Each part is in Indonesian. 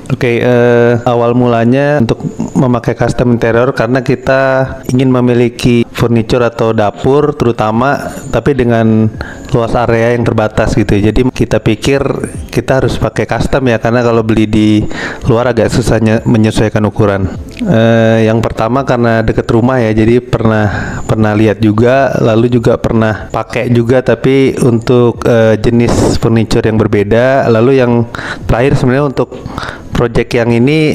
Oke, awal mulanya untuk memakai custom interior karena kita ingin memiliki furniture atau dapur terutama, tapi dengan luas area yang terbatas gitu. Jadi kita pikir kita harus pakai custom ya, karena kalau beli di luar agak susah menyesuaikan ukuran. Yang pertama karena deket rumah ya, jadi pernah lihat juga, lalu juga pernah pakai juga, tapi untuk jenis furniture yang berbeda. Lalu yang terakhir sebenarnya untuk project yang ini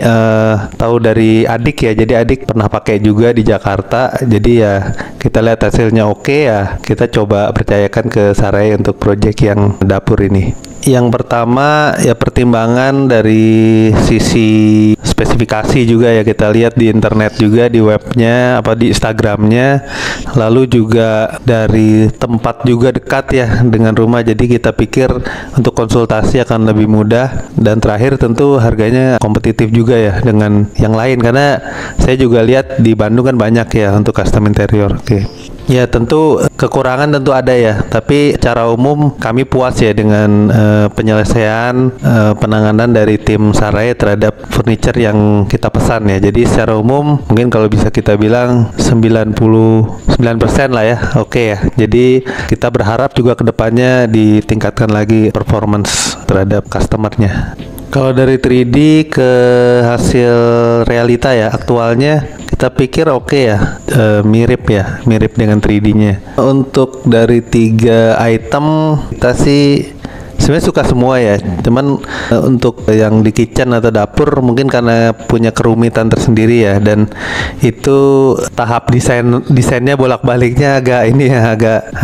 tahu dari adik ya, jadi adik pernah pakai juga di Jakarta, jadi ya kita lihat hasilnya oke ya, kita coba percayakan ke Sarai untuk project yang dapur ini. Yang pertama ya pertimbangan dari sisi spesifikasi juga ya, kita lihat di internet juga, di webnya apa di Instagramnya, lalu juga dari tempat juga dekat ya dengan rumah, jadi kita pikir untuk konsultasi akan lebih mudah, dan terakhir tentu harganya kompetitif juga ya dengan yang lain, karena saya juga lihat di Bandung kan banyak ya untuk custom interior. Oke. Ya tentu kekurangan tentu ada ya, tapi secara umum kami puas ya dengan penyelesaian penanganan dari tim Sarai terhadap furniture yang kita pesan ya. Jadi secara umum mungkin kalau bisa kita bilang 99% lah ya, oke ya. Jadi kita berharap juga kedepannya ditingkatkan lagi performance terhadap customernya. Kalau dari 3D ke hasil realita ya, aktualnya kita pikir oke ya, mirip dengan 3D-nya. Untuk dari 3 item kita sih sebenarnya suka semua ya, cuman untuk yang di kitchen atau dapur mungkin karena punya kerumitan tersendiri ya, dan itu tahap desainnya bolak-baliknya agak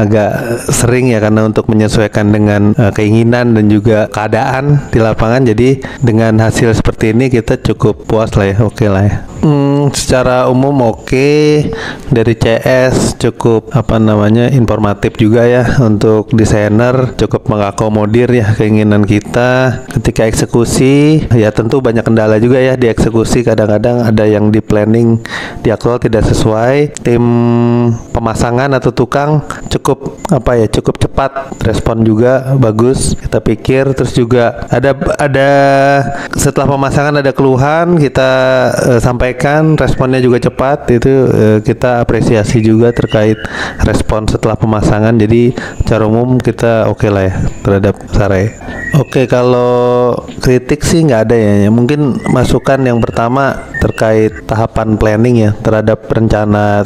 sering ya, karena untuk menyesuaikan dengan keinginan dan juga keadaan di lapangan. Jadi dengan hasil seperti ini kita cukup puas lah ya, oke lah ya. Secara umum oke, dari CS cukup informatif juga ya, untuk desainer cukup mengakomodir ya keinginan kita. Ketika eksekusi ya tentu banyak kendala juga ya di eksekusi, kadang-kadang ada yang di planning di aktual tidak sesuai. Tim pemasangan atau tukang cukup cepat, respon juga bagus kita pikir. Terus juga ada setelah pemasangan ada keluhan, kita sampaikan, responnya juga cepat, itu kita apresiasi juga terkait respon setelah pemasangan. Jadi secara umum kita oke lah ya terhadap Sarai. Oke, kalau kritik sih nggak ada ya. Mungkin masukan yang pertama terkait tahapan planning ya, terhadap rencana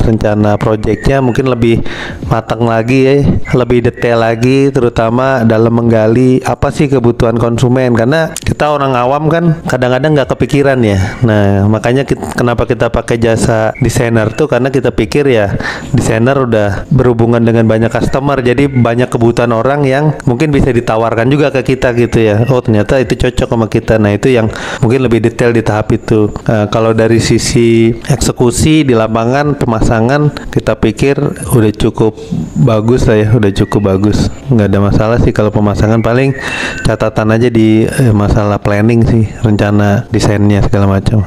proyeknya mungkin lebih matang lagi ya, lebih detail lagi, terutama dalam menggali apa sih kebutuhan konsumen, karena kita orang awam kan kadang-kadang nggak kepikiran ya. Nah makanya kenapa kita pakai jasa desainer tuh, karena kita pikir ya desainer udah berhubungan dengan banyak customer, jadi banyak kebutuhan orang yang mungkin bisa ditawarkan juga ke kita gitu ya. Oh ternyata itu cocok sama kita. Nah itu yang mungkin lebih detail di tahap itu. Kalau dari sisi eksekusi di lapangan pemasangan kita pikir udah cukup bagus lah ya, udah cukup bagus, nggak ada masalah sih kalau pemasangan. Paling catatan aja di masalah planning sih, rencana desainnya segala macam.